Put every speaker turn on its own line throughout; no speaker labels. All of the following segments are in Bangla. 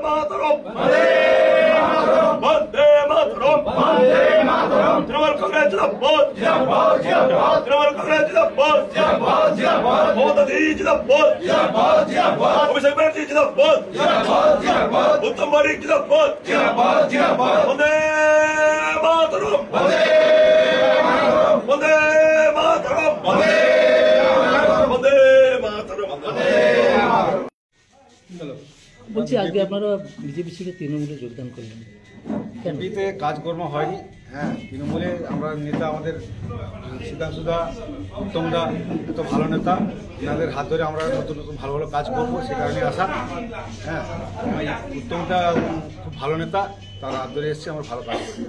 মাতরম বন্দে মাতরম তৃণমূল কংগ্রেস জিন্দাবাদ তৃণমূল কংগ্রেস জিন্দাবাদ মমতা দিদি জিন্দাবাদ অভিষেক ব্যানার্জি জিন্দাবাদ উত্তম বারিক জিন্দাবাদ বন্দে মাতরম বন্দে মাতরম বন্দে মাতরম।
বলছি আজকে আপনারা বিজেপি থেকে তৃণমূলে যোগদান করলেন,
বিজেপিতে কাজকর্ম হয়নি। হ্যাঁ, তৃণমূলে আমরা নেতা আমাদের সিদ্ধাংশুদা, উত্তমদা এত ভালো নেতা, এনাদের হাত ধরে আমরা নতুন নতুন ভালো ভালো কাজ করবো, সে কারণে আসা। হ্যাঁ, উত্তমদা খুব ভালো নেতা, তার হাত ধরে এসছে, আমরা ভালো কাজ করবো।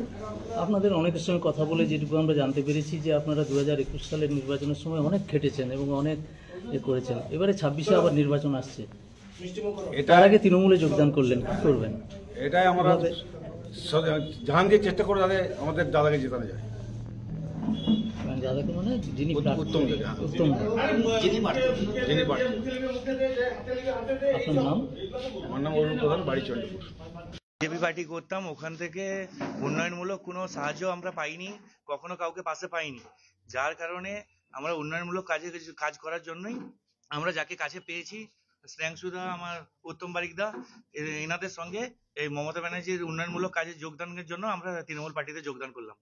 আপনাদের অনেকের সঙ্গে কথা বলে যেটুকু আমরা জানতে পেরেছি যে আপনারা 2021 সালের নির্বাচনের সময় অনেক খেটেছেন এবং অনেক করেছেন, এবারে 26-এ আবার নির্বাচন আসছে, এটার আগে তৃণমূলে যোগদান করলেন, কি করবেন?
এটাই আমরা জাহান দিয়ে চেষ্টা করে যাতে আমাদের দাদাকে জেতানো যায়।
দাদাকে মানে যিনি
উত্তম
আপনার নাম?
আমার নাম অরুণ প্রধান, বাড়ি চণ্ডীপুর।
বিজেপি পার্টি করতাম, ওখান থেকে উন্নয়নমূলক কোনো সাহায্য আমরা পাইনি, কখনো কাউকে পাশে পাইনি, যার কারণে আমরা উন্নয়নমূলক কাজ করার জন্যই আমরা যাকে কাছে পেয়েছি, শ্রেয়াংশুদা, আমার উত্তম বারিকদা, এনাদের সঙ্গে এই মমতা ব্যানার্জির উন্নয়নমূলক কাজে যোগদানের জন্য আমরা তৃণমূল পার্টিতে যোগদান করলাম।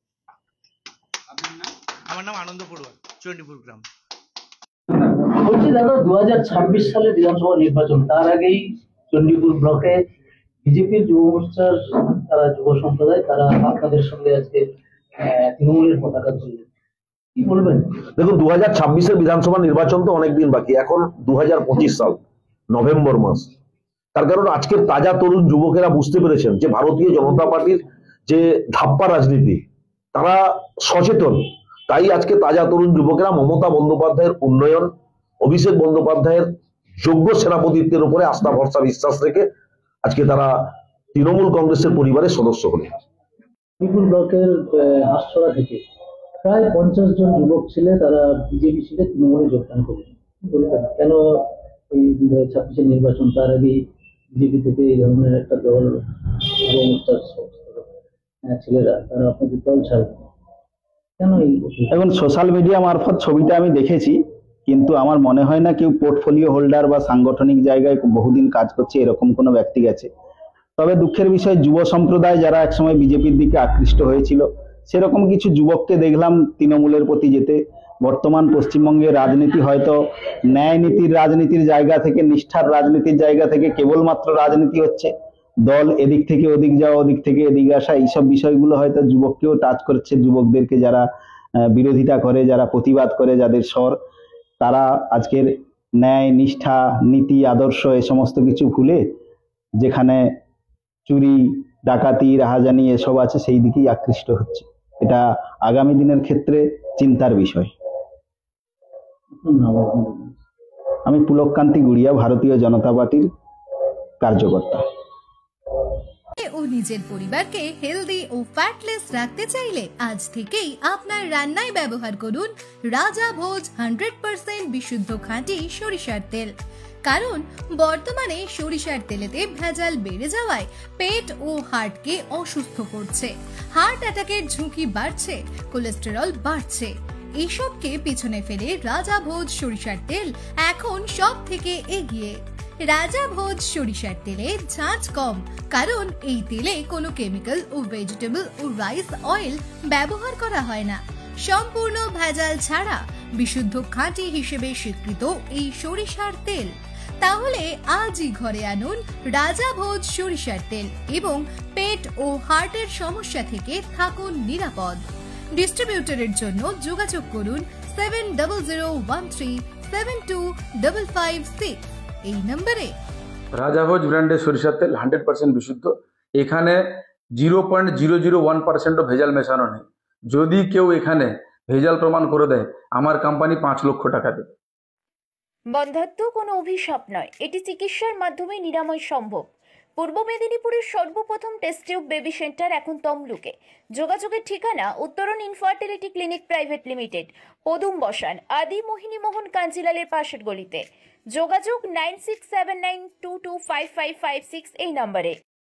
আমার নাম আনন্দ পড়ুয়া, চণ্ডীপুর গ্রাম।
বলছি দাদা, 2026 সালে বিধানসভা নির্বাচন, তার আগেই চণ্ডীপুর ব্লকে বিজেপির যুব মোর্চার তারা যুব সম্প্রদায় তারা আপনাদের সঙ্গে আজকে তৃণমূলের পতাকা তুললেন, কি বলবেন?
দেখুন, 2026-এর বিধানসভা নির্বাচন তো অনেকদিন বাকি, এখন 2025 সাল নভেম্বর মাস। তার কারণ আজকের তাজা তরুণ যুবকেরা বুঝতে পেরেছেন যে ভারতীয় জনতা পার্টির যে ধাপ্পা রাজনীতি, তারা সচেতন। তাই আজকে তাজা তরুণ যুবকেরা মমতা বন্দ্যোপাধ্যায়ের উন্নয়ন, অভিষেক বন্দ্যোপাধ্যায়ের যোগ্য সেনাপতিত্বের উপরে আস্থা ভরসা বিশ্বাস রেখে আজকে তারা তৃণমূল কংগ্রেসের পরিবারের সদস্য হলেন।
চণ্ডীপুর ব্লকের হাঁসছড়া থেকে প্রায় 50 জন যুবক ছিল, তারা বিজেপি ছিল, তৃণমূলে যোগদান করলেন, কি বলবেন? কেন এই 2026-এর নির্বাচন, তার আগে বিজেপি থেকে এই ধরনের একটা দল যুব মোর্চার ছেলেরা তারা আপনাদের দল ছাড়বেন কেন?
এখন সোশ্যাল মিডিয়া মারফত ছবিটা আমি দেখেছি, কিন্তু আমার মনে হয় না কেউ পোর্টফোলিও হোল্ডার বা সাংগঠনিক জায়গায় বহুদিন কাজ করছে এরকম কোনো ব্যক্তি গেছে। তবে দুঃখের বিষয়, যুব সম্প্রদায় যারা একসময় বিজেপির দিকে আকৃষ্ট হয়েছিল, সেরকম কিছু যুবককে দেখলাম তৃণমূলের প্রতি যেতে। বর্তমান পশ্চিমবঙ্গের রাজনীতি হয়তো ন্যায় নীতির রাজনীতির জায়গা থেকে, নিষ্ঠার রাজনীতির জায়গা থেকে কেবলমাত্র রাজনীতি হচ্ছে, দল এদিক থেকে ওদিক যাওয়া, ওদিক থেকে এদিকে আসা, এইসব বিষয়গুলো হয়তো যুবককেও টাচ করছে। যুবকদেরকে যারা বিরোধিতা করে, যারা প্রতিবাদ করে, যাদের স্বর, তারা আজকের ন্যায়, নিষ্ঠা, নীতি, আদর্শ এ সমস্ত কিছু ভুলে যেখানে চুরি, ডাকাতি, রাহাজানি এসব আছে সেই দিকেই আকৃষ্ট হচ্ছে। এটা আগামী দিনের ক্ষেত্রে চিন্তার বিষয়। আমি পুলককান্তি গুড়িয়া, ভারতীয় জনতা পার্টির কার্যকর্তা।
ও নিজের পরিবারকে হেলদি ও ফ্যাটলেস রাখতে চাইলে আজ থেকেই আপনার রান্নায় ব্যবহার করুন রাজা ভোজ 100% বিশুদ্ধ খাঁটি সরিষার তেল। কারণ বর্তমানে সরিষার তেলেতে ভেজাল বেড়ে যাওয়ায় পেট ও হার্টকে অসুস্থ করছে, হার্ট অ্যাটাকের ঝুঁকি বাড়ছে, কোলেস্টেরল বাড়ছে। এইসবকে পিছনে ফেলে রাজা ভোজ সরিষার তেল এখন সব থেকে এগিয়ে। রাজা ভোজ সরিষার তেলে ঝাঁঝ কম, কারণ এই তেলে কোনো কেমিক্যাল ও ভেজিটেবল ও রাইস অয়েল ব্যবহার করা হয় না। সম্পূর্ণ ভেজাল ছাড়া বিশুদ্ধ খাঁটি হিসেবে স্বীকৃত এই সরিষার তেল। তাহলে আজই ঘরে আনুন রাজা ভোজ সরিষার তেল এবং পেট ও হার্টের সমস্যা থেকে থাকুন নিরাপদ। ডিস্ট্রিবিউটরের জন্য যোগাযোগ করুন 7013725556 এই নম্বরে।
রাজাভোজ ব্র্যান্ডের সরিষার তেল 100% বিশুদ্ধ, এখানে 0.001% ভেজাল মেশানো নেই। যদি কেউ এখানে ভেজাল প্রমাণ করে দেয়, আমার কোম্পানি 5 লক্ষ টাকা দেবে।
বন্ধ্যাত্ব কোনো অভিশাপ নয়, এটি চিকিৎসার মাধ্যমে নিরাময় সম্ভব। পূর্ব মেদিনীপুরের সর্বপ্রথম টেস্ট টিউব বেবি সেন্টার এখন তমলুকে। যোগাযোগের ঠিকানা উত্তরণ ইনফার্টিলিটি ক্লিনিক প্রাইভেট লিমিটেড, পদুম বসান, আদি মোহিনী মোহন কাঞ্জিলালের পাশের গলিতে। যোগাযোগ 9679225556 এই নম্বরে।